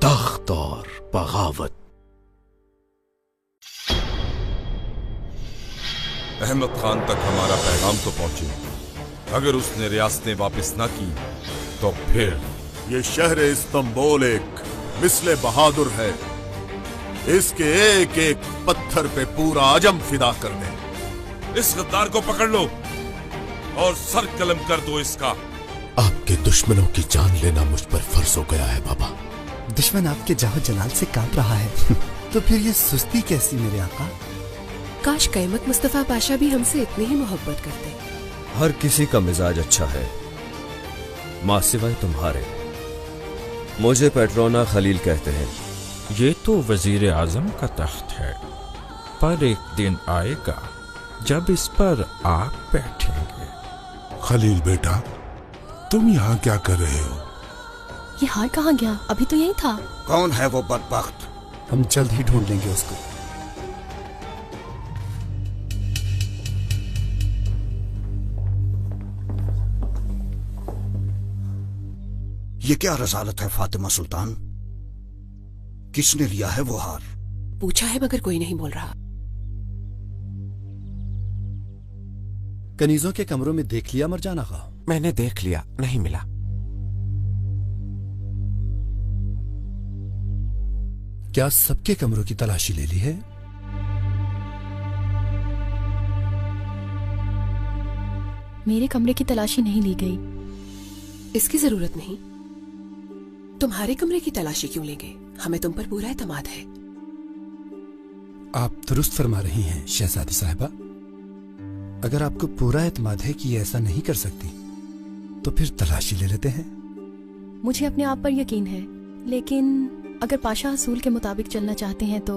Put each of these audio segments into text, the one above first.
तख्त और बगावत। अहमद खान तक हमारा पैगाम तो पहुंचे। अगर उसने रियासतें वापस ना की तो फिर ये शहर इस्तांबुल एक मिसले बहादुर है। इसके एक एक पत्थर पे पूरा आजम फिदा कर दे। इस गद्दार को पकड़ लो और सर कलम कर दो इसका। आपके दुश्मनों की जान लेना मुझ पर फर्ज हो गया है बाबा। दुश्मन आपके जाहो जलाल से कांप रहा है तो फिर ये सुस्ती कैसी मेरे आका? काश क़यामत मुस्तफा पाशा भी हमसे इतनी ही मोहब्बत करते। हर किसी का मिजाज अच्छा है मां सिवाय तुम्हारे। मुझे पेट्रोना खलील कहते हैं। ये तो वजीर आजम का तख्त है, पर एक दिन आएगा जब इस पर आप बैठेंगे। खलील बेटा, तुम यहाँ क्या कर रहे हो? ये हार कहाँ गया? अभी तो यही था। कौन है वो बदबख्त? हम जल्द ही ढूंढ लेंगे उसको। ये क्या रसालत है फातिमा सुल्तान? किसने लिया है वो हार? पूछा है मगर कोई नहीं बोल रहा। कनीजों के कमरों में देख लिया मरजान आगा? मैंने देख लिया, नहीं मिला। क्या सबके कमरों की तलाशी ले ली है? मेरे कमरे की तलाशी नहीं ली गई। इसकी जरूरत नहीं। तुम्हारे कमरे की तलाशी क्यों लेंगे? हमें तुम पर पूरा एतमाद है। आप दुरुस्त फरमा रही हैं शहजादी साहिबा। अगर आपको पूरा एतमाद है कि ये ऐसा नहीं कर सकती तो फिर तलाशी ले लेते हैं। मुझे अपने आप पर यकीन है, लेकिन अगर पाशा असूल के मुताबिक चलना चाहते हैं तो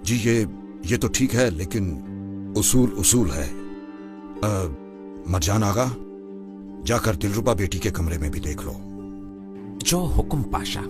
जी ये तो ठीक है, लेकिन उसूल उसूल है। मरजान आगा, जाकर दिलरुबा बेटी के कमरे में भी देख लो। जो हुक्म पाशा।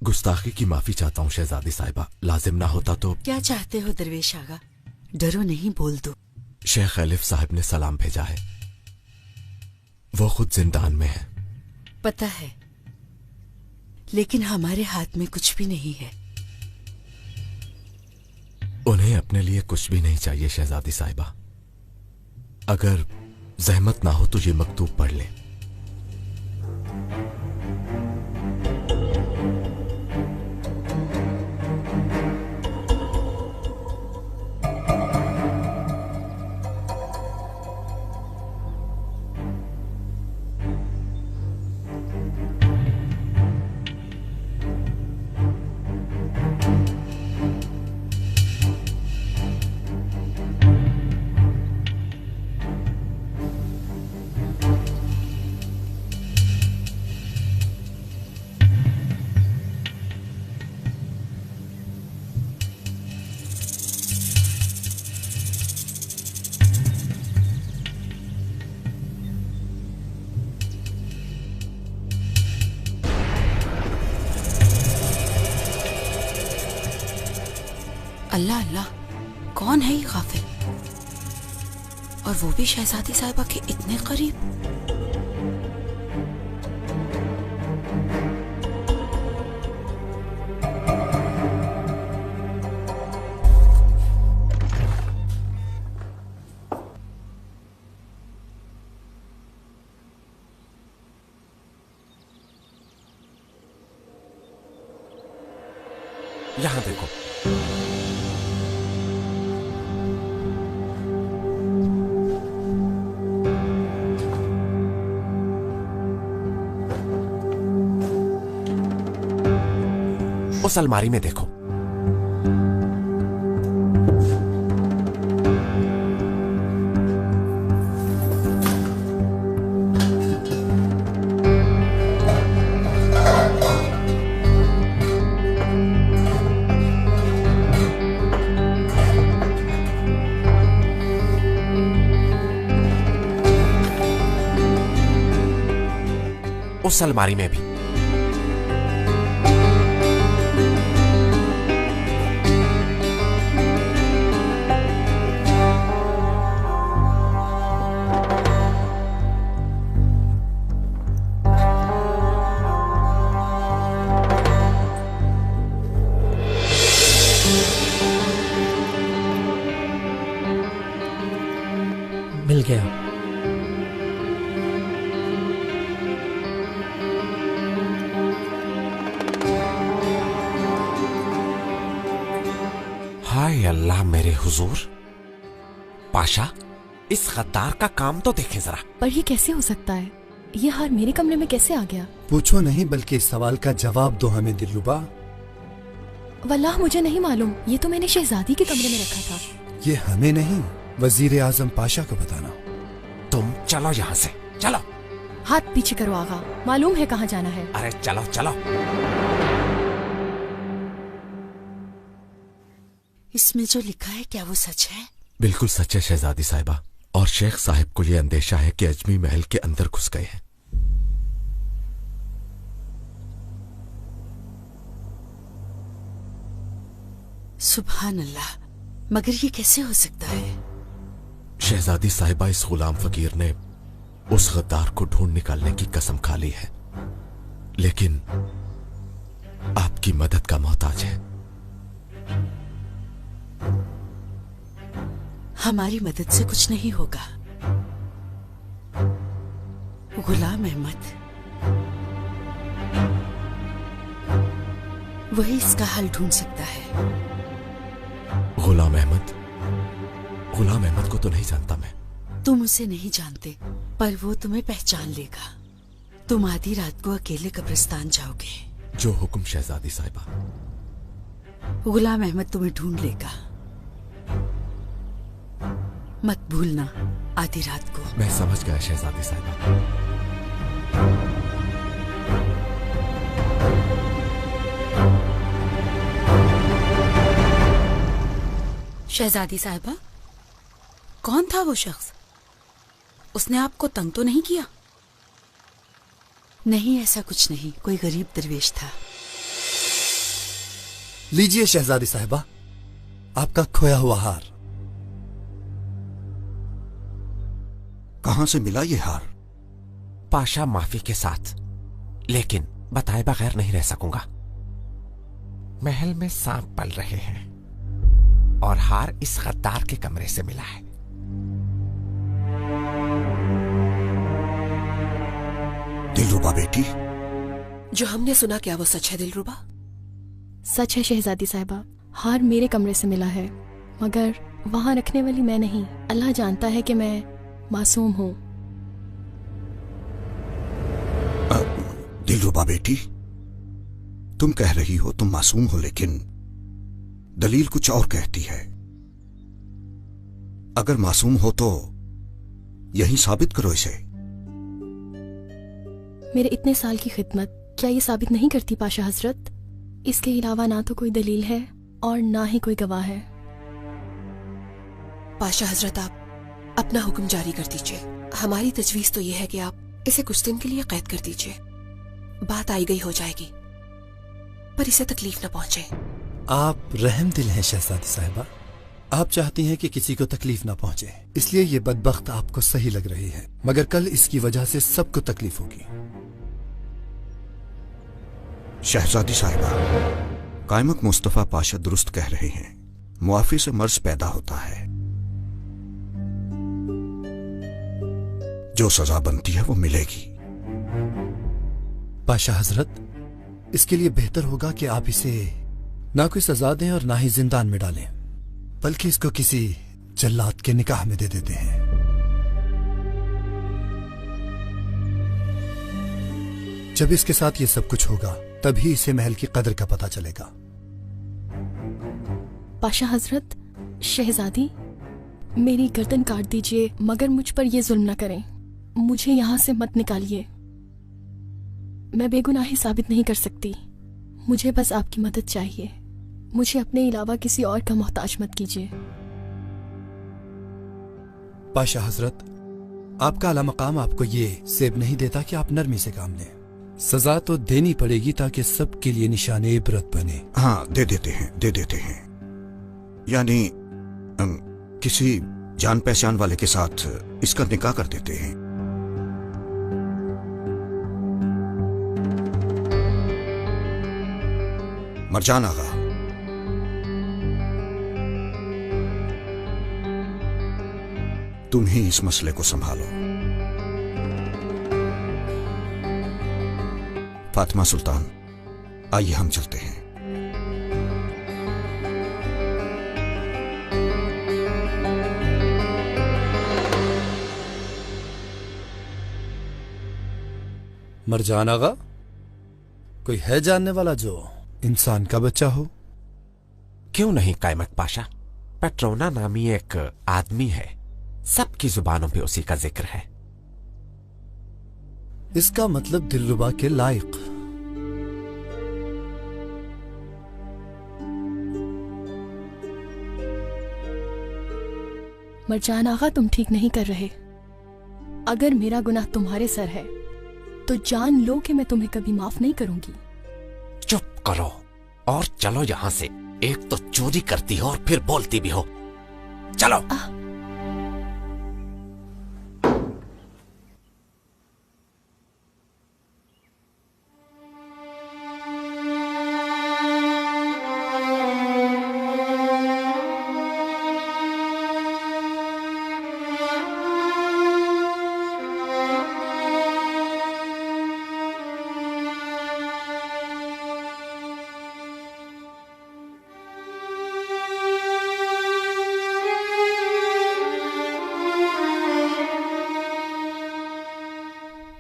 गुस्ताखी की माफी चाहता हूँ शहजादी साहिबा। लाजिम ना होता तो। क्या चाहते हो दरवेश आगा? डरो नहीं, बोल दो। शेख खलीफ साहब ने सलाम भेजा है। वो खुद जिंदान में है। पता है, लेकिन हमारे हाथ में कुछ भी नहीं है। उन्हें अपने लिए कुछ भी नहीं चाहिए शहजादी साहिबा। अगर जहमत ना हो तो ये मकतूब पढ़ ले। अल्लाह अल्लाह, कौन है ये गाफिल? और वो भी शहजादी साहिबा के इतने करीब। यहां देखो। उस अलमारी में देखो। उस अलमारी में भी। मिल गया। हाय अल्लाह मेरे हुजूर, पाशा इस गद्दार का काम तो देखें जरा। पर ये कैसे हो सकता है? ये हार मेरे कमरे में कैसे आ गया? पूछो नहीं, बल्कि इस सवाल का जवाब दो हमें दिलरुबा। वल्लाह मुझे नहीं मालूम, ये तो मैंने शहजादी के कमरे में रखा था। ये हमें नहीं, वजीर आजम पाशा को बताना। तुम चलो यहाँ से, चलो। हाथ पीछे करो आगा, मालूम है कहाँ जाना है। अरे चलो चलो। इसमें जो लिखा है क्या वो सच है? बिल्कुल सच है शहजादी साहिबा, और शेख साहब को यह अंदेशा है कि अजमी महल के अंदर घुस गए हैं। सुभान अल्लाह, मगर ये कैसे हो सकता है? शहजादी साहिबा, इस गुलाम फकीर ने उस गद्दार को ढूंढ निकालने की कसम खा ली है, लेकिन आपकी मदद का मोहताज है। हमारी मदद से कुछ नहीं होगा। गुलाम अहमद, वही इसका हल ढूंढ सकता है। गुलाम अहमद? गुलाम अहमद को तो नहीं जानता मैं। तुम उसे नहीं जानते, पर वो तुम्हें पहचान लेगा। तुम आधी रात को अकेले कब्रिस्तान जाओगे। जो हुक्म शहजादी साहिबा। गुलाम अहमद तुम्हें ढूंढ लेगा, मत भूलना आधी रात को। मैं समझ गया शहजादी साहिबा। शहजादी साहिबा, कौन था वो शख्स? उसने आपको तंग तो नहीं किया? नहीं, ऐसा कुछ नहीं, कोई गरीब दरवेश था। लीजिए शहजादी साहिबा, आपका खोया हुआ हार। कहां से मिला ये हार? पाशा माफी के साथ, लेकिन बताए बगैर नहीं रह सकूंगा। महल में सांप पल रहे हैं और हार इस गद्दार के कमरे से मिला है। दिलरुबा बेटी, जो हमने सुना क्या वो सच है दिलरुबा? सच है शहजादी साहिबा, हार मेरे कमरे से मिला है, मगर वहां रखने वाली मैं नहीं। अल्लाह जानता है कि मैं मासूम हूं। दिलरुबा बेटी, तुम कह रही हो तुम मासूम हो, लेकिन दलील कुछ और कहती है। अगर मासूम हो तो यही साबित करो इसे। मेरे इतने साल की खिदमत क्या ये साबित नहीं करती पाशा हजरत? इसके अलावा ना तो कोई दलील है और ना ही कोई गवाह है। पाशा हजरत, आप अपना हुक्म जारी कर दीजिए। हमारी तजवीज तो यह है कि आप इसे कुछ दिन के लिए कैद कर दीजिए। बात आई गई हो जाएगी, पर इसे तकलीफ न पहुंचे। आप रहम दिल हैं शहजादी साहिबा, आप चाहती हैं कि किसी को तकलीफ ना पहुंचे, इसलिए ये बदबख्त आपको सही लग रही है, मगर कल इसकी वजह से सबको तकलीफ होगी। शहजादी साहिबा, कायमक मुस्तफा पाशा दुरुस्त कह रहे हैं, मुआफी से मर्ज पैदा होता है। जो सजा बनती है वो मिलेगी। पाशा हजरत, इसके लिए बेहतर होगा कि आप इसे ना कोई सजा दें और ना ही जिंदान में डालें, बल्कि इसको किसी जल्लाद के निकाह में दे देते हैं। जब इसके साथ ये सब कुछ होगा, तभी इसे महल की कदर का पता चलेगा। पाशा हजरत, शहजादी, मेरी गर्दन काट दीजिए, मगर मुझ पर यह जुल्म न करें। मुझे यहाँ से मत निकालिए। मैं बेगुनाही साबित नहीं कर सकती। मुझे बस आपकी मदद चाहिए। मुझे अपने अलावा किसी और का मोहताज मत कीजिए। पाशा हजरत, आपका आला मकाम आपको ये सेब नहीं देता कि आप नरमी से काम लें। सजा तो देनी पड़ेगी ताकि सबके लिए निशाने इबरत बने। हाँ, दे देते हैं। यानी किसी जान पहचान वाले के साथ इसका निकाह कर देते हैं। मरजान आगा, तुम ही इस मसले को संभालो। फातिमा सुल्तान, आइए हम चलते हैं। मरजान आगा, कोई है जानने वाला जो इंसान का बच्चा हो? क्यों नहीं कायमत पाशा, पेट्रोना नामी एक आदमी है, सबकी जुबानों पे उसी का जिक्र है। इसका मतलब दिलरुबा के लायक। मरजान आगा, तुम ठीक नहीं कर रहे। अगर मेरा गुनाह तुम्हारे सर है तो जान लो कि मैं तुम्हें कभी माफ नहीं करूंगी। चुप करो और चलो यहां से। एक तो चोरी करती हो और फिर बोलती भी हो। चलो।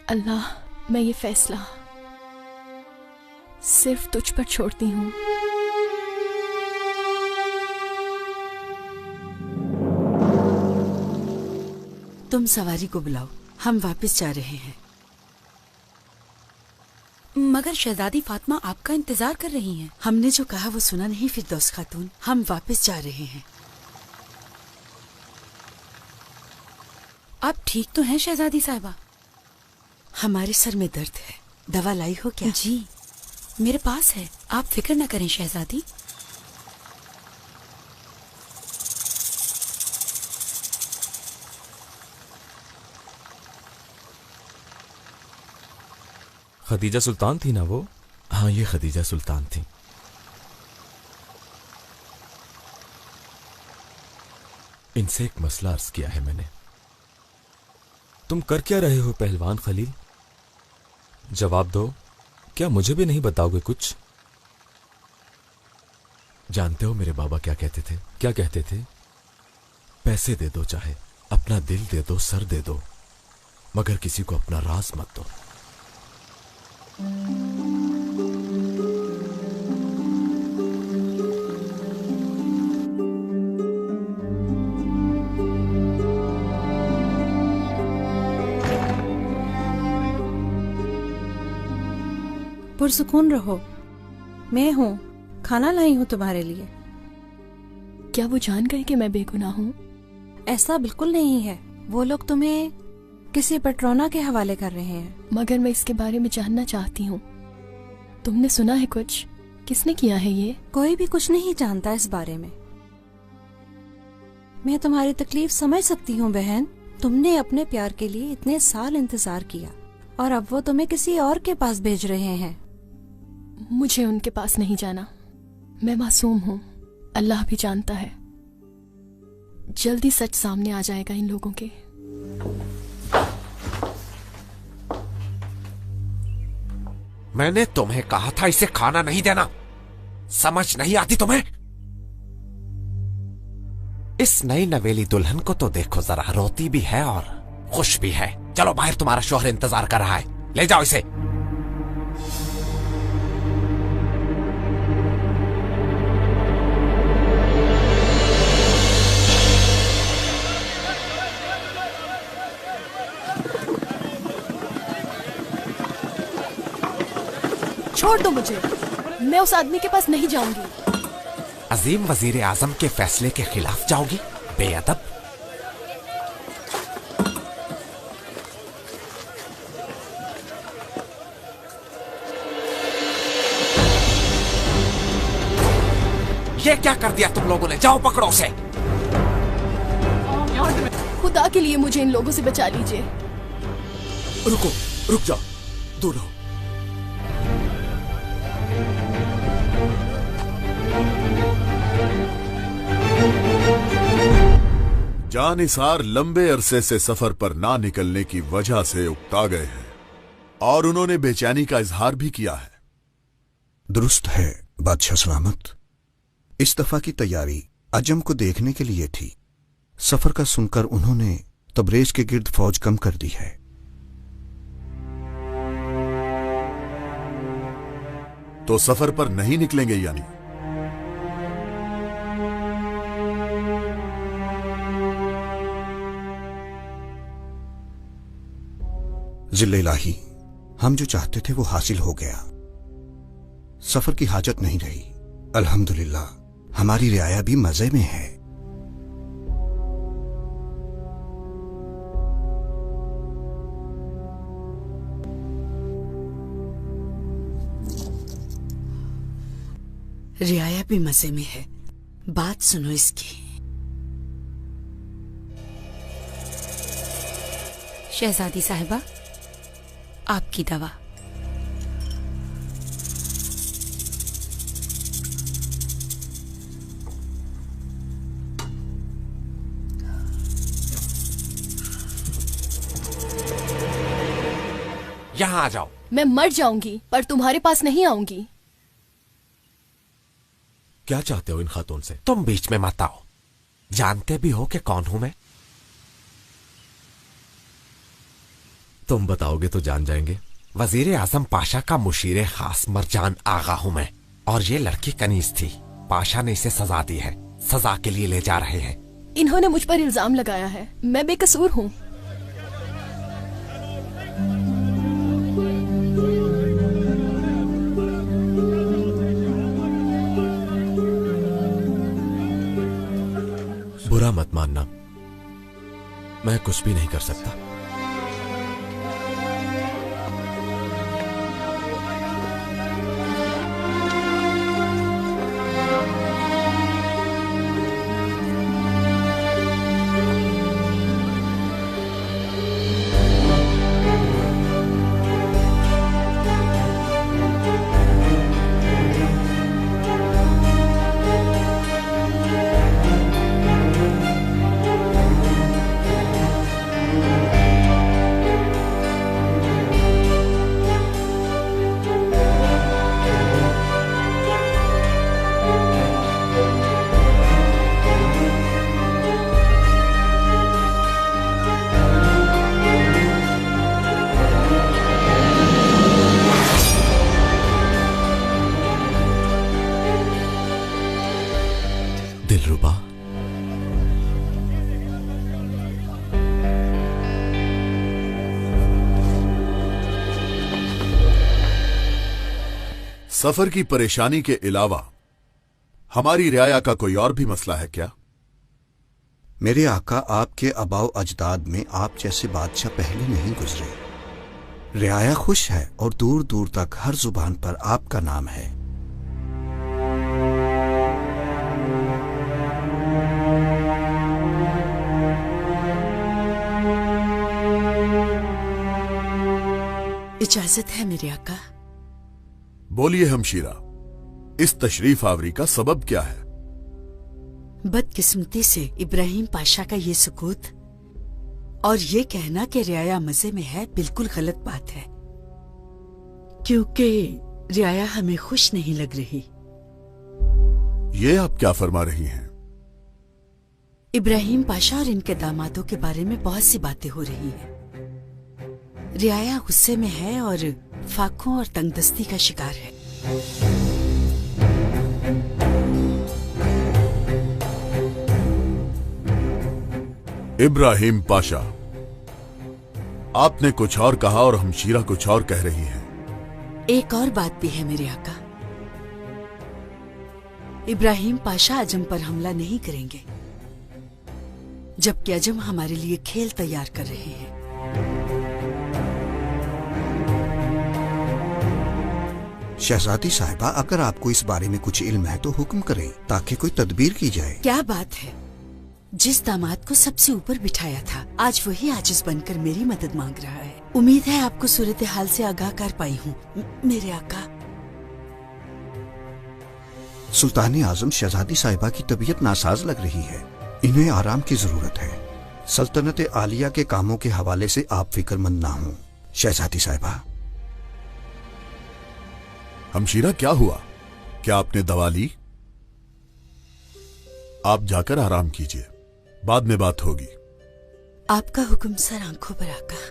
अल्लाह, मैं ये फैसला सिर्फ तुझ पर छोड़ती हूँ। तुम सवारी को बुलाओ, हम वापस जा रहे हैं। मगर शहजादी फातिमा आपका इंतजार कर रही हैं। हमने जो कहा वो सुना नहीं फिरदौस खातून, हम वापस जा रहे हैं। आप ठीक तो हैं शहजादी साहिबा? हमारे सर में दर्द है, दवा लाई हो क्या? जी मेरे पास है, आप फिक्र न करें शहजादी। खदीजा सुल्तान थी ना वो? हाँ, ये खदीजा सुल्तान थी। इनसे एक मसला अर्ज किया है मैंने। तुम कर क्या रहे हो पहलवान खलील? जवाब दो। क्या मुझे भी नहीं बताओगे कुछ? जानते हो मेरे बाबा क्या कहते थे? क्या कहते थे? पैसे दे दो, चाहे अपना दिल दे दो, सर दे दो, मगर किसी को अपना राज मत दो। पुरसुकून रहो, मैं हूँ, खाना लाई हूँ तुम्हारे लिए। क्या वो जान गए कि मैं बेगुनाह हूँ? ऐसा बिल्कुल नहीं है, वो लोग तुम्हें किसी पेट्रोना के हवाले कर रहे हैं। मगर मैं इसके बारे में जानना चाहती हूँ। तुमने सुना है कुछ? किसने किया है ये? कोई भी कुछ नहीं जानता इस बारे में। मैं तुम्हारी तकलीफ समझ सकती हूँ बहन। तुमने अपने प्यार के लिए इतने साल इंतजार किया और अब वो तुम्हें किसी और के पास भेज रहे हैं। मुझे उनके पास नहीं जाना। मैं मासूम हूँ, अल्लाह भी जानता है। जल्दी सच सामने आ जाएगा इन लोगों के। मैंने तुम्हें कहा था इसे खाना नहीं देना। समझ नहीं आती तुम्हें? इस नई नवेली दुल्हन को तो देखो जरा, रोती भी है और खुश भी है। चलो बाहर, तुम्हारा शौहर इंतजार कर रहा है, ले जाओ इसे। छोड़ दो मुझे, मैं उस आदमी के पास नहीं जाऊंगी। अजीम वजीर आजम के फैसले के खिलाफ जाओगी? बेअदब। ये क्या कर दिया तुम लोगों ने? जाओ पकड़ो उसे। खुदा के लिए मुझे इन लोगों से बचा लीजिए। रुको, रुक जाओ, दूर रहो। जानिसार लंबे अरसे से सफर पर ना निकलने की वजह से उकता गए हैं और उन्होंने बेचैनी का इजहार भी किया है। दुरुस्त है बादशाह सलामत। इस दफा की तैयारी अजम को देखने के लिए थी। सफर का सुनकर उन्होंने तबरेज के गिर्द फौज कम कर दी है। तो सफर पर नहीं निकलेंगे यानी? जिल्ले इलाही, हम जो चाहते थे वो हासिल हो गया। सफर की हाजत नहीं रही। अल्हम्दुलिल्लाह, हमारी रियाया भी मजे में है। रियाया भी मजे में है। बात सुनो इसकी। शहजादी साहिबा, आपकी दवा। यहाँ आ जाओ। मैं मर जाऊंगी पर तुम्हारे पास नहीं आऊंगी। क्या चाहते हो इन खातून से? तुम बीच में मत आओ। जानते भी हो कि कौन हूं मैं? तुम बताओगे तो जान जाएंगे। वजीर आजम पाशा का मुशीर खास मरजान आगा हूं मैं। और ये लड़की कनीज थी। पाशा ने इसे सजा दी है। सजा के लिए ले जा रहे हैं। इन्होंने मुझ पर इल्जाम लगाया है। मैं बेकसूर हूँ। बुरा मत मानना, मैं कुछ भी नहीं कर सकता। दिलरुबा, सफर की परेशानी के अलावा हमारी रियाया का कोई और भी मसला है क्या? मेरे आका, आपके अबाव अजदाद में आप जैसे बादशाह पहले नहीं गुजरे। रियाया खुश है और दूर दूर तक हर जुबान पर आपका नाम है। इजाजत है मेरे आका। बोलिए हमशीरा, इस तशरीफ आवरी का सबब क्या है? बदकिस्मती से इब्राहिम पाशा का ये सुकूत और ये कहना कि रियाया मजे में है बिल्कुल गलत बात है, क्योंकि रियाया हमें खुश नहीं लग रही। ये आप क्या फरमा रही हैं? इब्राहिम पाशा और इनके दामादों के बारे में बहुत सी बातें हो रही हैं। रियाया गुस्से में है और फाकों और तंगदस्ती का शिकार है। इब्राहिम पाशा, आपने कुछ और कहा और हमशीरा कुछ और कह रही हैं। एक और बात भी है मेरे आका। इब्राहिम पाशा अजम पर हमला नहीं करेंगे, जबकि अजम हमारे लिए खेल तैयार कर रहे हैं। शहजादी साहिबा, अगर आपको इस बारे में कुछ इल्म है तो हुक्म करें ताकि कोई तदबीर की जाए। क्या बात है, जिस दामाद को सबसे ऊपर बिठाया था आज वही आजिज बनकर मेरी मदद मांग रहा है। उम्मीद है आपको सूरत हाल से आगाह कर पाई हूँ मेरे आका। सुल्तान आजम, शहजादी साहिबा की तबीयत नासाज लग रही है, इन्हें आराम की जरूरत है। सल्तनत आलिया के कामों के हवाले से आप फिक्रमंद ना हो। शहजादी साहिबा। हमशीरा, क्या हुआ? क्या आपने दवा ली? आप जाकर आराम कीजिए, बाद में बात होगी। आपका हुक्म सर, आंखों पर आका।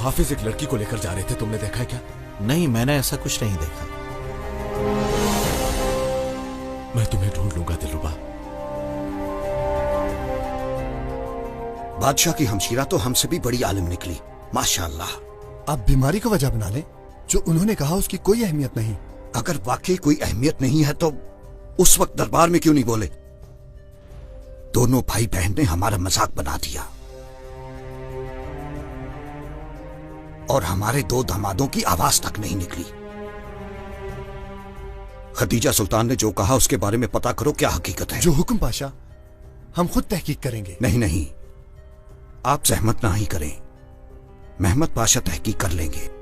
हाफिज एक लड़की को लेकर जा रहे थे, तुमने देखा है क्या? नहीं, मैंने ऐसा कुछ नहीं देखा। मैं तुम्हें ढूंढ लूंगा दिलरुबा। बादशाह की हमशीरा तो हमसे भी बड़ी आलिम निकली, माशाअल्लाह। आप बीमारी को वजह बना लें, जो उन्होंने कहा उसकी कोई अहमियत नहीं। अगर वाकई कोई अहमियत नहीं है तो उस वक्त दरबार में क्यों नहीं बोले? दोनों भाई बहन ने हमारा मजाक बना दिया और हमारे दो दामादों की आवाज तक नहीं निकली। खदीजा सुल्तान ने जो कहा उसके बारे में पता करो, क्या हकीकत है? जो हुक्म पाशा, हम खुद तहकीक करेंगे। नहीं नहीं, आप जहमत ना ही करें, महमद पाशा तहकीक कर लेंगे।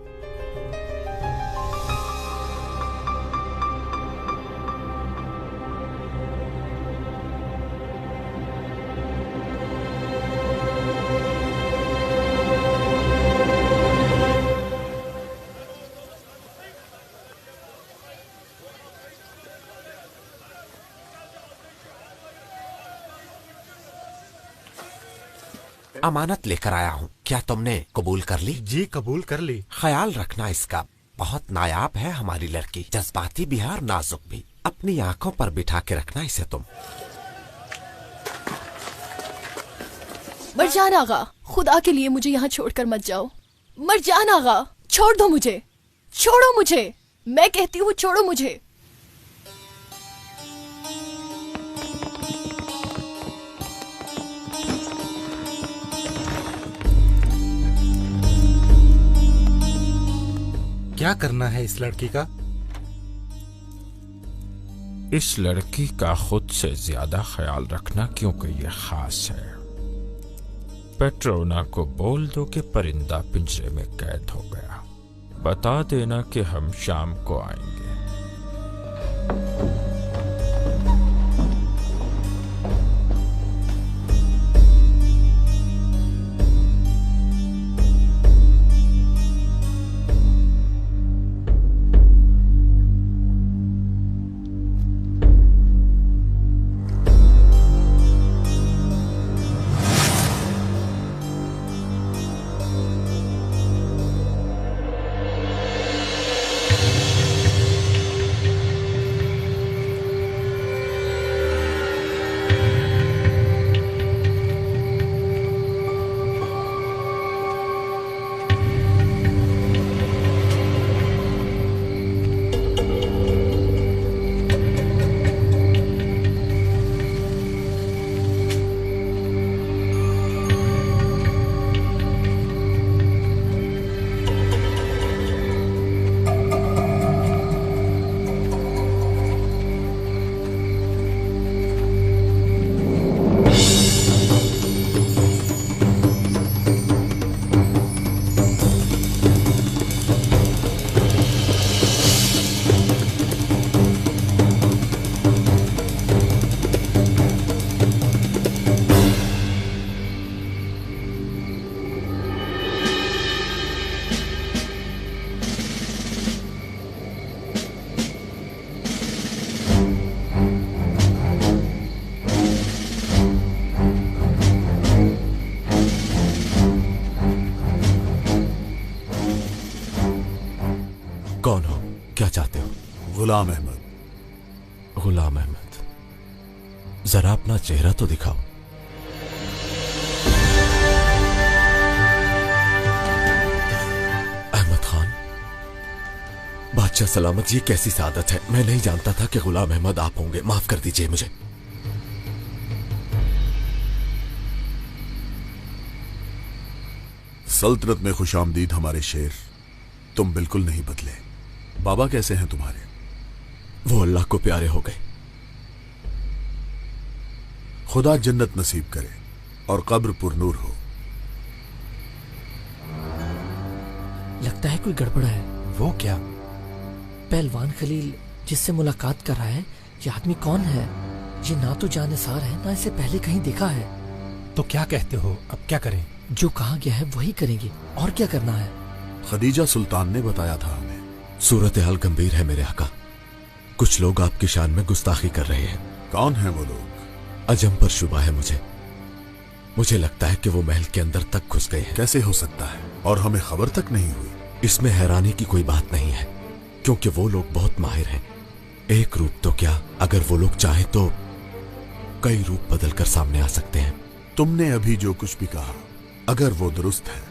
अमानत लेकर आया हूँ, क्या तुमने कबूल कर ली? जी कबूल कर ली। ख्याल रखना इसका, बहुत नायाब है हमारी लड़की, जज्बाती भी है और नाजुक भी। अपनी आंखों पर बिठा के रखना इसे तुम। मरजान आगा, खुदा के लिए मुझे यहाँ छोड़कर मत जाओ। मरजान आगा, छोड़ दो मुझे, छोड़ो मुझे, मैं कहती हूँ छोड़ो मुझे। क्या करना है इस लड़की का? इस लड़की का खुद से ज्यादा ख्याल रखना, क्योंकि ये खास है। पेट्रोना को बोल दो कि परिंदा पिंजरे में कैद हो गया। बता देना कि हम शाम को आएंगे। कौन हो? क्या चाहते हो? गुलाम अहमद। गुलाम अहमद, जरा अपना चेहरा तो दिखाओ। अहमद खान, बादशाह सलामत, ये कैसी सादत है? मैं नहीं जानता था कि गुलाम अहमद आप होंगे। माफ कर दीजिए मुझे। सल्तनत में खुशामदीद हमारे शेर। तुम बिल्कुल नहीं बदले। बाबा कैसे हैं तुम्हारे? वो अल्लाह को प्यारे हो गए। खुदा जन्नत नसीब करे और कब्र पुरनूर हो। लगता है कोई गड़बड़ है। वो क्या? पहलवान खलील जिससे मुलाकात कर रहा है, ये आदमी कौन है? ये ना तो जानिसार है, ना इसे पहले कहीं देखा है। तो क्या कहते हो, अब क्या करें? जो कहा गया है वही करेंगे, और क्या करना है? खदीजा सुल्तान ने बताया था हमें। सूरत हाल गंभीर है मेरे आका। कुछ लोग आपकी शान में गुस्ताखी कर रहे हैं। कौन है वो लोग? अजम पर शुबा है मुझे लगता है कि वो महल के अंदर तक घुस गए हैं। कैसे हो सकता है? और हमें खबर तक नहीं हुई। इसमें हैरानी की कोई बात नहीं है, क्योंकि वो लोग बहुत माहिर हैं। एक रूप तो क्या, अगर वो लोग चाहें तो कई रूप बदल कर सामने आ सकते हैं। तुमने अभी जो कुछ भी कहा, अगर वो दुरुस्त है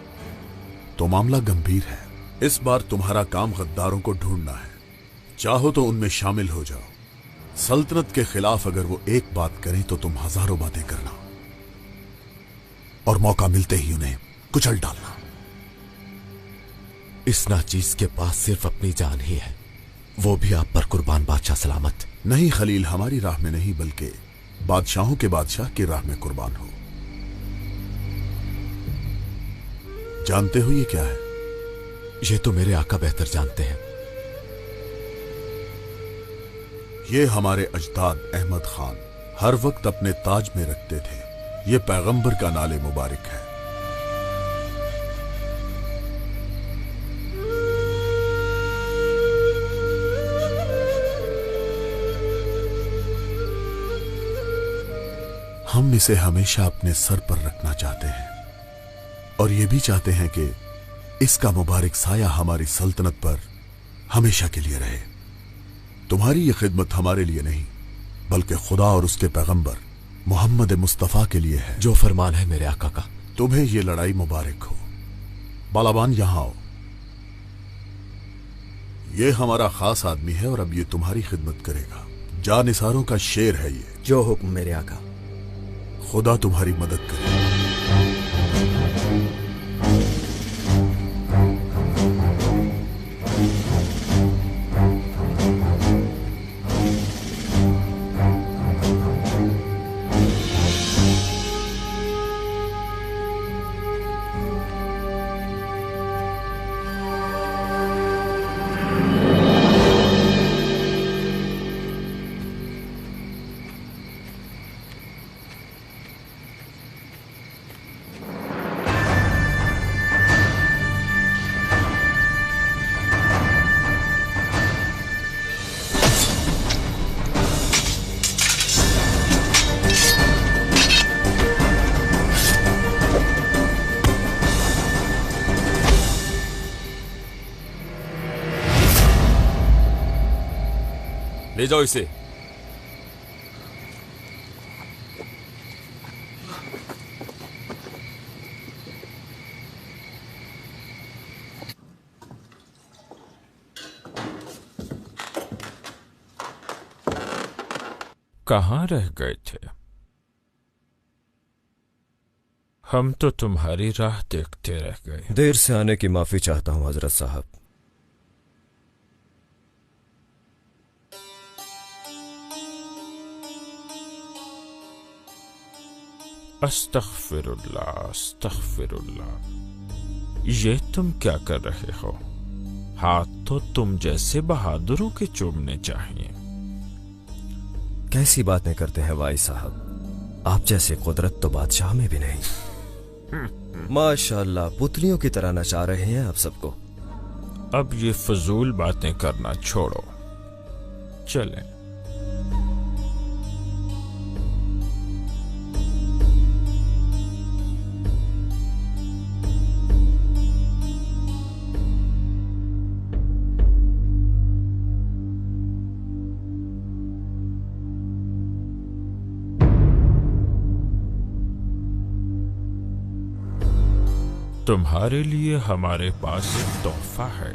तो मामला गंभीर है। इस बार तुम्हारा काम गद्दारों को ढूंढना है। चाहो तो उनमें शामिल हो जाओ। सल्तनत के खिलाफ अगर वो एक बात करें तो तुम हजारों बातें करना और मौका मिलते ही उन्हें कुचल डालना। इस नाचीज के पास सिर्फ अपनी जान ही है, वो भी आप पर कुर्बान बादशाह सलामत। नहीं खलील, हमारी राह में नहीं बल्कि बादशाहों के बादशाह की राह में कुर्बान हो। जानते हो ये क्या है? ये तो मेरे आका बेहतर जानते हैं। ये हमारे अजदाद अहमद खान हर वक्त अपने ताज में रखते थे। ये पैगंबर का नाले मुबारक है। हम इसे हमेशा अपने सर पर रखना चाहते हैं और ये भी चाहते हैं कि इसका मुबारक साया हमारी सल्तनत पर हमेशा के लिए रहे। तुम्हारी ये खिदमत हमारे लिए नहीं बल्कि खुदा और उसके पैगंबर मोहम्मद मुस्तफा के लिए है। जो फरमान है मेरे आका का। तुम्हें ये लड़ाई मुबारक हो। बालाबान यहां आओ। ये हमारा खास आदमी है और अब ये तुम्हारी खिदमत करेगा। जानिसारों का शेर है ये। जो हुक्म मेरे आका। खुदा तुम्हारी मदद करे। ले जाओ इसे। कहाँ रह गए थे? हम तो तुम्हारी राह देखते रह गए। देर से आने की माफी चाहता हूं हजरत साहब। अस्तग़फिरुल्लाह, अस्तग़फिरुल्लाह। ये तुम क्या कर रहे हो? हाथ तो तुम जैसे बहादुरों के चूमने चाहिए। कैसी बातें करते हैं भाई साहब, आप जैसे कुदरत तो बादशाह में भी नहीं। माशाअल्लाह, पुतलियों की तरह नचा रहे हैं आप सबको। अब ये फजूल बातें करना छोड़ो, चलें। तुम्हारे लिए हमारे पास एक तोहफा है।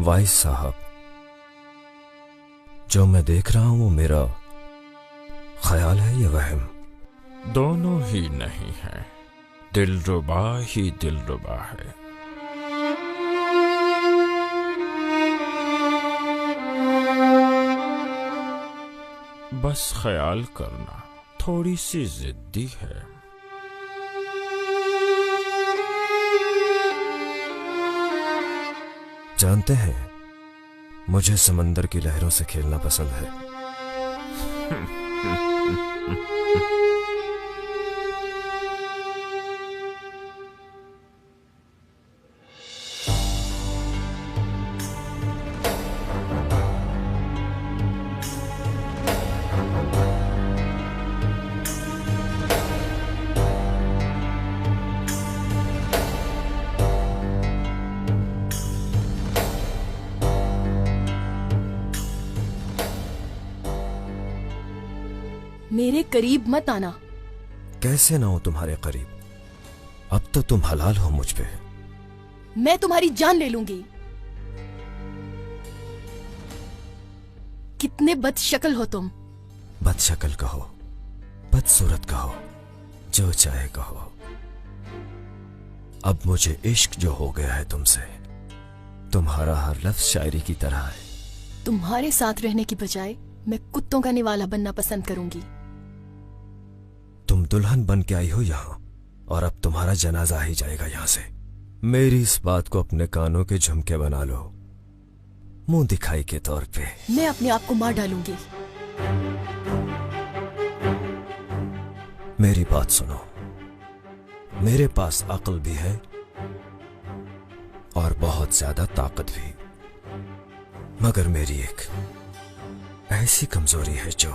वाइस साहब, जो मैं देख रहा हूं वो मेरा ख्याल है या वहम? दोनों ही नहीं है, दिलरुबा ही दिलरुबा है। बस ख्याल करना, थोड़ी सी जिद्दी है। जानते हैं, मुझे समंदर की लहरों से खेलना पसंद है। मेरे करीब मत आना। कैसे ना हो तुम्हारे करीब? अब तो तुम हलाल हो मुझ पे। मैं तुम्हारी जान ले लूंगी। कितने बदशक्ल हो तुम। बदशक्ल कहो, बदसूरत कहो, जो चाहे कहो। अब मुझे इश्क जो हो गया है तुमसे, तुम्हारा हर लफ्ज शायरी की तरह है। तुम्हारे साथ रहने की बजाय मैं कुत्तों का निवाला बनना पसंद करूंगी। तुम दुल्हन बन के आई हो यहाँ, और अब तुम्हारा जनाजा ही जाएगा यहाँ से। मेरी इस बात को अपने कानों के झुमके बना लो, मुंह दिखाई के तौर पे। मैं अपने आप को मार डालूंगी। मेरी बात सुनो, मेरे पास अक्ल भी है और बहुत ज्यादा ताकत भी, मगर मेरी एक ऐसी कमजोरी है जो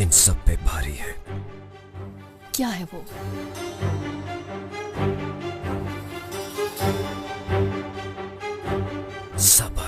इन सब पे भारी है। क्या है वो? सब्र।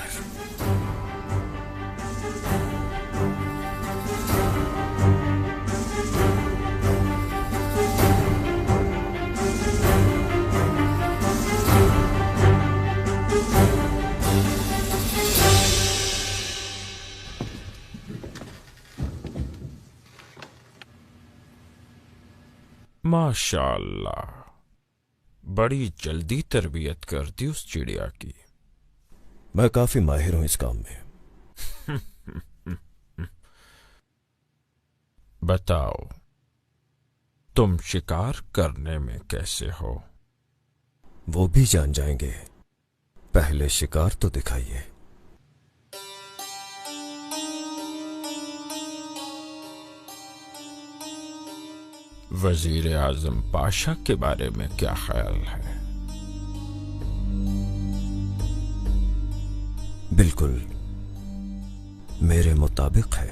माशाअल्लाह, बड़ी जल्दी तरबियत कर दी उस चिड़िया की। मैं काफी माहिर हूं इस काम में। बताओ, तुम शिकार करने में कैसे हो? वो भी जान जाएंगे, पहले शिकार तो दिखाइए। वजीर आजम पाशा के बारे में क्या ख्याल है? बिल्कुल मेरे मुताबिक है,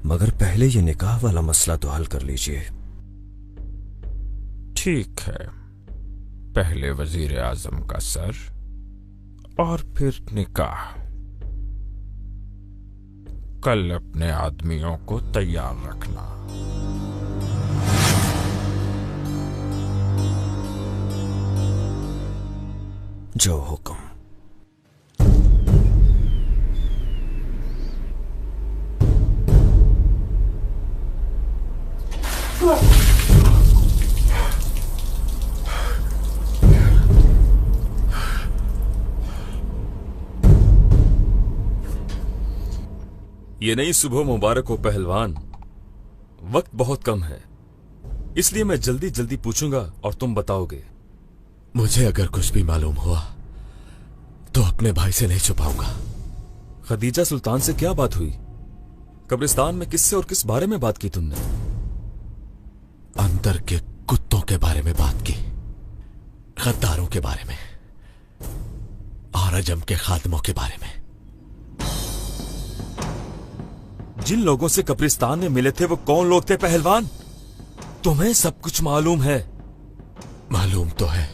मगर पहले ये निकाह वाला मसला तो हल कर लीजिए। ठीक है, पहले वजीर आजम का सर और फिर निकाह। कल अपने आदमियों को तैयार रखना। जो हुक्म। ये नई सुबह मुबारक हो पहलवान। वक्त बहुत कम है, इसलिए मैं जल्दी जल्दी पूछूंगा और तुम बताओगे। मुझे अगर कुछ भी मालूम हुआ तो अपने भाई से नहीं छुपाऊंगा। खदीजा सुल्तान से क्या बात हुई? कब्रिस्तान में किससे और किस बारे में बात की तुमने? अंदर के कुत्तों के बारे में बात की, गद्दारों के बारे में और अजम के खादमों के बारे में। जिन लोगों से कब्रिस्तान में मिले थे वो कौन लोग थे पहलवान? तुम्हें सब कुछ मालूम है? मालूम तो है।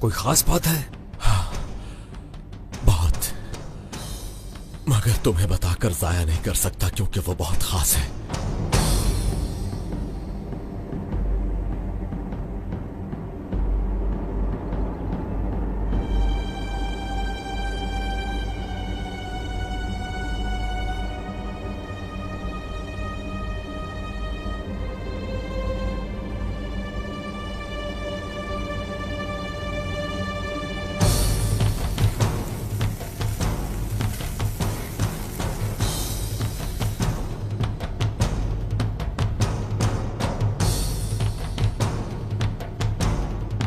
कोई खास बात है? हाँ, बहुत, मगर तुम्हें बताकर जाया नहीं कर सकता क्योंकि वो बहुत खास है।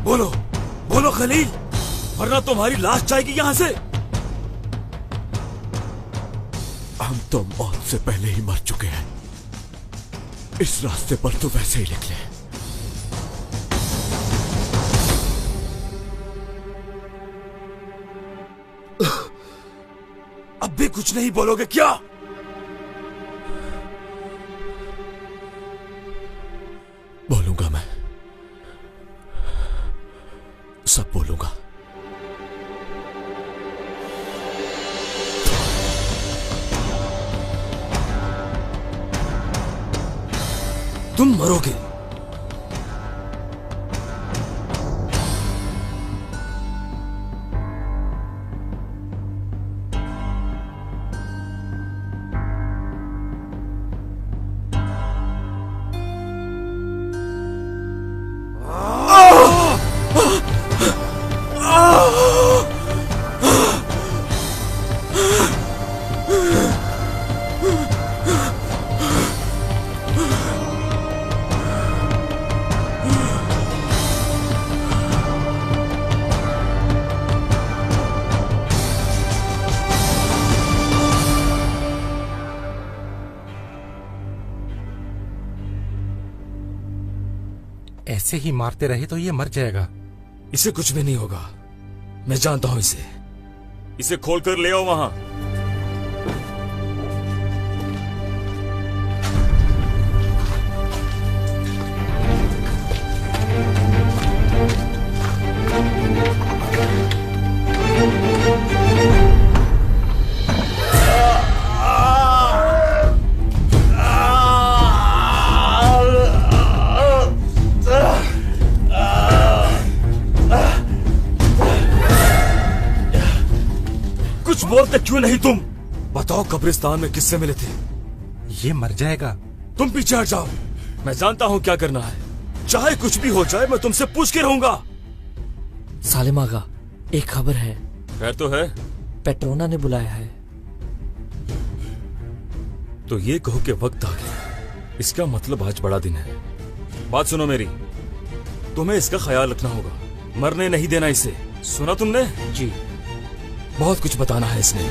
बोलो बोलो खलील, वरना तुम्हारी लाश जाएगी यहां से। हम तो मौत से पहले ही मर चुके हैं। इस रास्ते पर तो वैसे ही निकले। अब भी कुछ नहीं बोलोगे क्या? बोलूंगा, मैं सब बोलूंगा। तुम मरोगे। ऐसे ही मारते रहे तो ये मर जाएगा। इसे कुछ भी नहीं होगा, मैं जानता हूं इसे। इसे खोलकर ले आओ वहां। कुछ बोलते क्यों नहीं तुम? बताओ, कब्रिस्तान में किससे मिले थे? ये मर जाएगा। तुम पीछे हट जाओ, मैं जानता हूं क्या करना है। चाहे कुछ भी हो जाए, मैं तुमसे पूछ के रहूंगा। सालिम आगा, एक खबर है। खैर तो है? पेट्रोना ने बुलाया है। तो ये कहो कि वक्त आ गया। इसका मतलब आज बड़ा दिन है। बात सुनो मेरी, तुम्हें इसका ख्याल रखना होगा, मरने नहीं देना इसे। सुना तुमने? जी। बहुत कुछ बताना है इसने।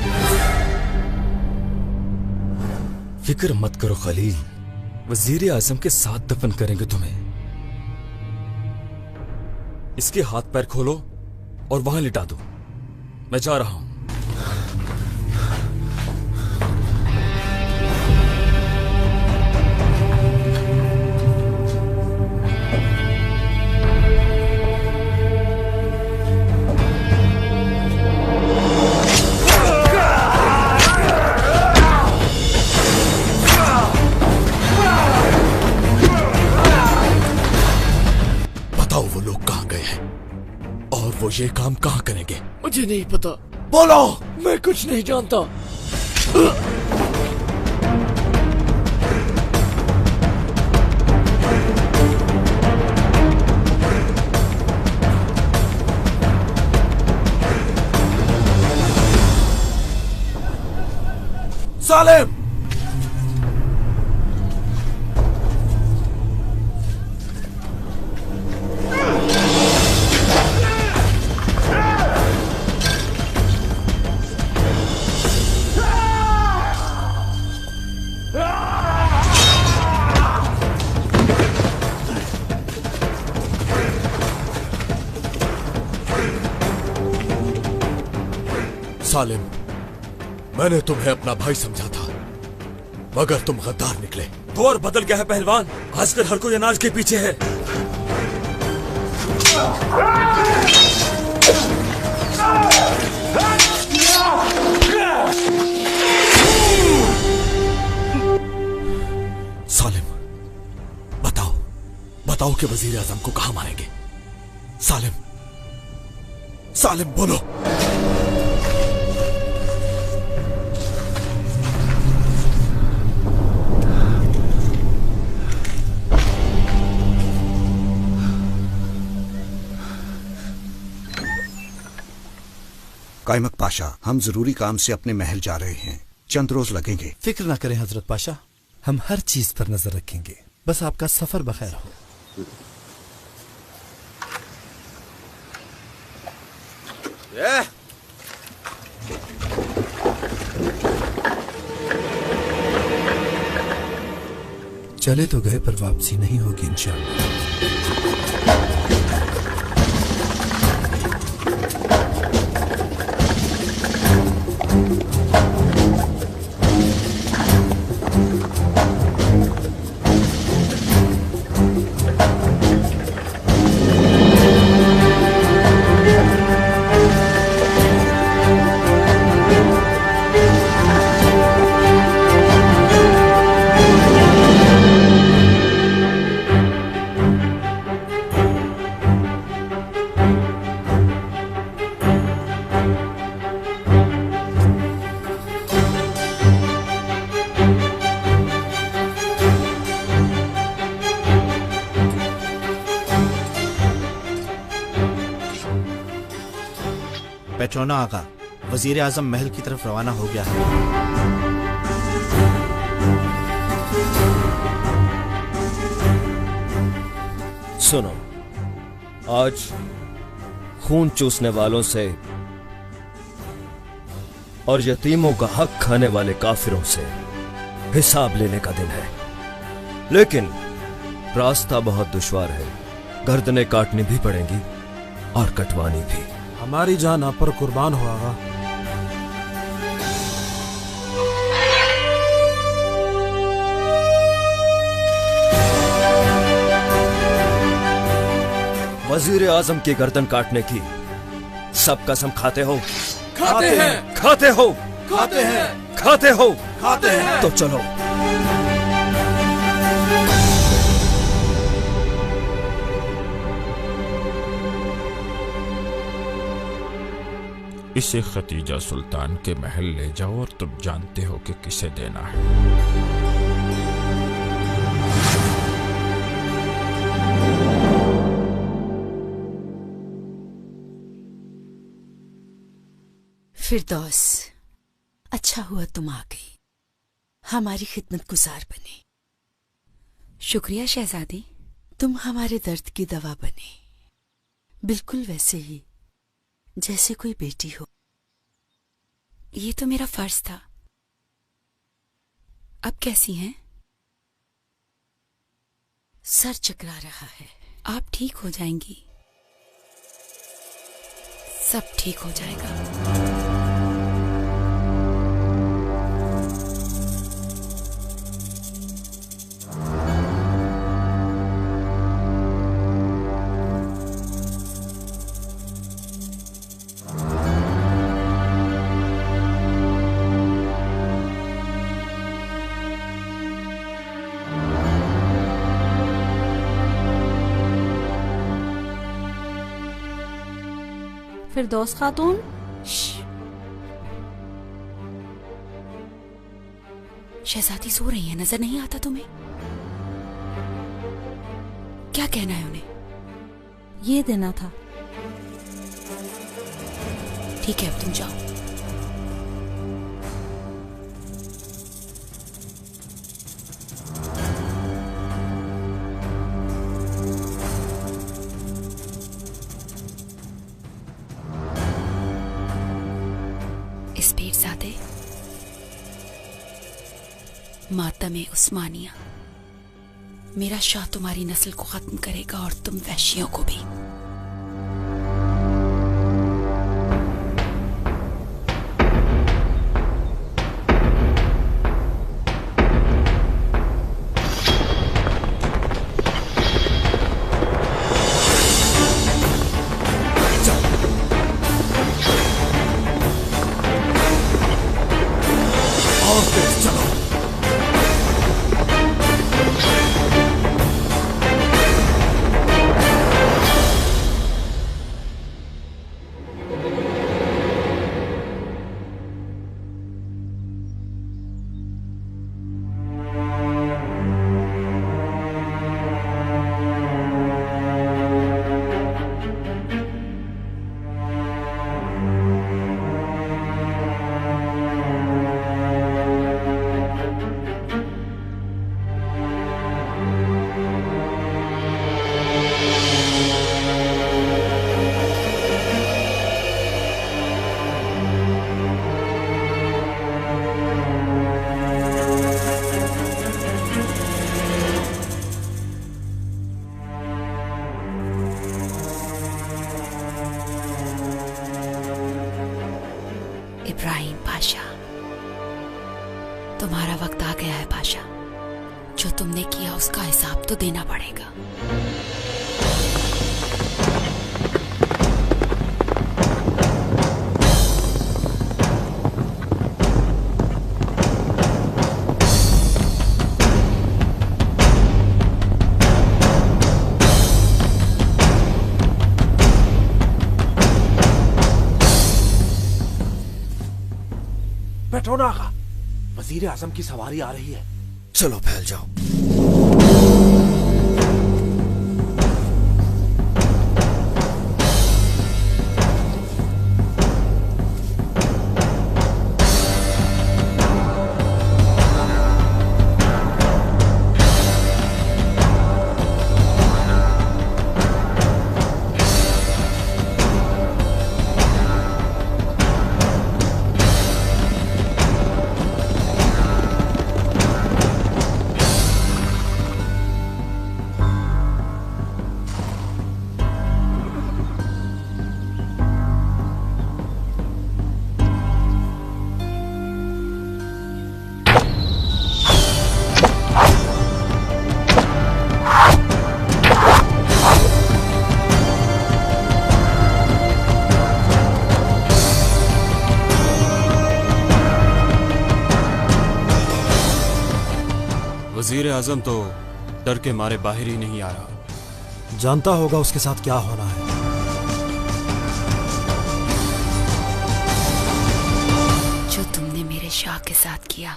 फिक्र मत करो खलील, वजीर आजम के साथ दफन करेंगे तुम्हें। इसके हाथ पैर खोलो और वहां लिटा दो। मैं जा रहा हूं। वो ये काम कहाँ करेंगे? मुझे नहीं पता। बोलो। मैं कुछ नहीं जानता। सालिम! सालिम, मैंने तुम्हें अपना भाई समझा था, मगर तुम गद्दार निकले। दौर बदल गया है पहलवान, आजकल हर कोई अनाज के पीछे है। सालिम, बताओ कि वजीर आजम को कहां मारेंगे? सालिम, बोलो। कायमक पाशा, हम जरूरी काम से अपने महल जा रहे हैं, चंद रोज लगेंगे। फिक्र ना करें हजरत पाशा, हम हर चीज पर नजर रखेंगे, बस आपका सफर बखैर हो। चले तो गए पर वापसी नहीं होगी इंशाअल्लाह। पेट्रोना आगा, वजीर आजम महल की तरफ रवाना हो गया है। सुनो, आज खून चूसने वालों से और यतीमों का हक खाने वाले काफिरों से हिसाब लेने का दिन है, लेकिन रास्ता बहुत दुश्वार है। गर्दनें काटनी भी पड़ेंगी और कटवानी भी। हमारी जान आप पर कुर्बान हो आगा। वजीर आजम की गर्दन काटने की सब कसम खाते हो? खाते हैं। खाते हो? खाते हैं। खाते हो? खाते हैं। तो चलो। इसे खतीजा सुल्तान के महल ले जाओ और तुम जानते हो कि किसे देना है। फिरदौस, अच्छा हुआ तुम आ गई, हमारी खिदमत गुजार बनी। शुक्रिया शहजादी। तुम हमारे दर्द की दवा बनी, बिल्कुल वैसे ही जैसे कोई बेटी हो। ये तो मेरा फर्ज था। अब कैसी हैं? सर चकरा रहा है। आप ठीक हो जाएंगी, सब ठीक हो जाएगा। फिरदौस खातून, शहजादी सो रही है, नजर नहीं आता तुम्हें? क्या कहना है उन्हें? ये देना था। ठीक है, अब तुम जाओ। मातम उस्मानिया, मेरा शाह तुम्हारी नस्ल को खत्म करेगा और तुम वैश्यों को भी। तुम्हारा वक्त आ गया है पाशा। जो तुमने किया उसका हिसाब तो देना पड़ेगा। पेट्रोना आगा, वजीर आजम की सवारी आ रही है। चलो फैल जाओ। वजीर आजम तो डर के मारे बाहर ही नहीं आ रहा। जानता होगा उसके साथ क्या होना है। जो तुमने मेरे शाह के साथ किया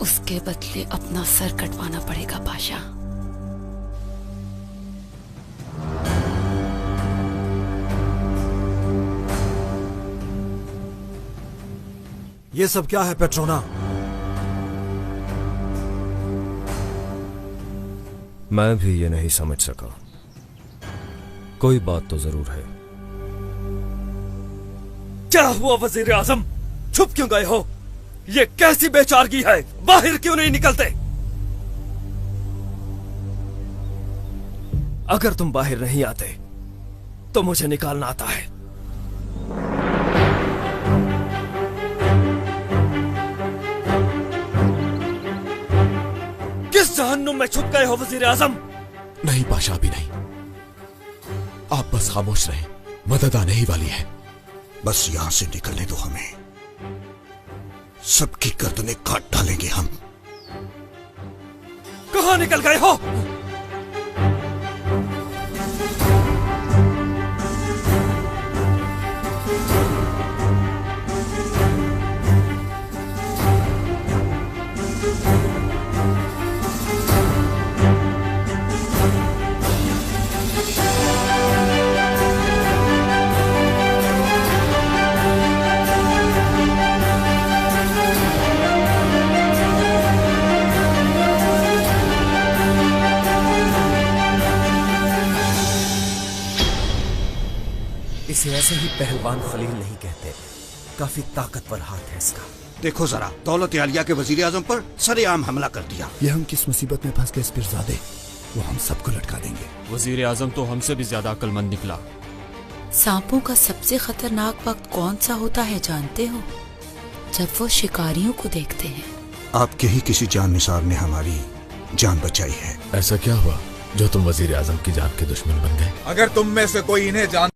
उसके बदले अपना सर कटवाना पड़ेगा पाशा। ये सब क्या है पेट्रोना? मैं भी ये नहीं समझ सका। कोई बात तो जरूर है। क्या हुआ वजीर आजम? छुप क्यों गए हो? ये कैसी बेचारगी है? बाहर क्यों नहीं निकलते? अगर तुम बाहर नहीं आते तो मुझे निकालना आता है। किस जहन्नुम में छुप गए हो वजीर आजम? नहीं पाशा, भी नहीं। आप बस खामोश रहें, मदद आने ही वाली है। बस यहां से निकलने दो हमें, सबकी गर्दनें काट डालेंगे हम। कहां निकल गए हो? इसे ऐसे ही पहलवान खलील नहीं कहते, काफी ताकतवर हाथ है इसका। देखो जरा, दौलत आलिया के वजीर आजम पर सरेआम हमला कर दिया। ये हम किस मुसीबत में फंस गए पीरजादे, वो हम सबको लटका देंगे। वजीर आजम तो हमसे भी ज्यादा अक्लमंद निकला। सांपों का सबसे खतरनाक वक्त कौन सा होता है जानते हो? जब वो शिकारियों को देखते हैं। आपके ही किसी जान निसार ने हमारी जान बचाई है। ऐसा क्या हुआ जो तुम वजीर आजम की जान के दुश्मन बन गए? अगर तुम में से कोई इन्हें जान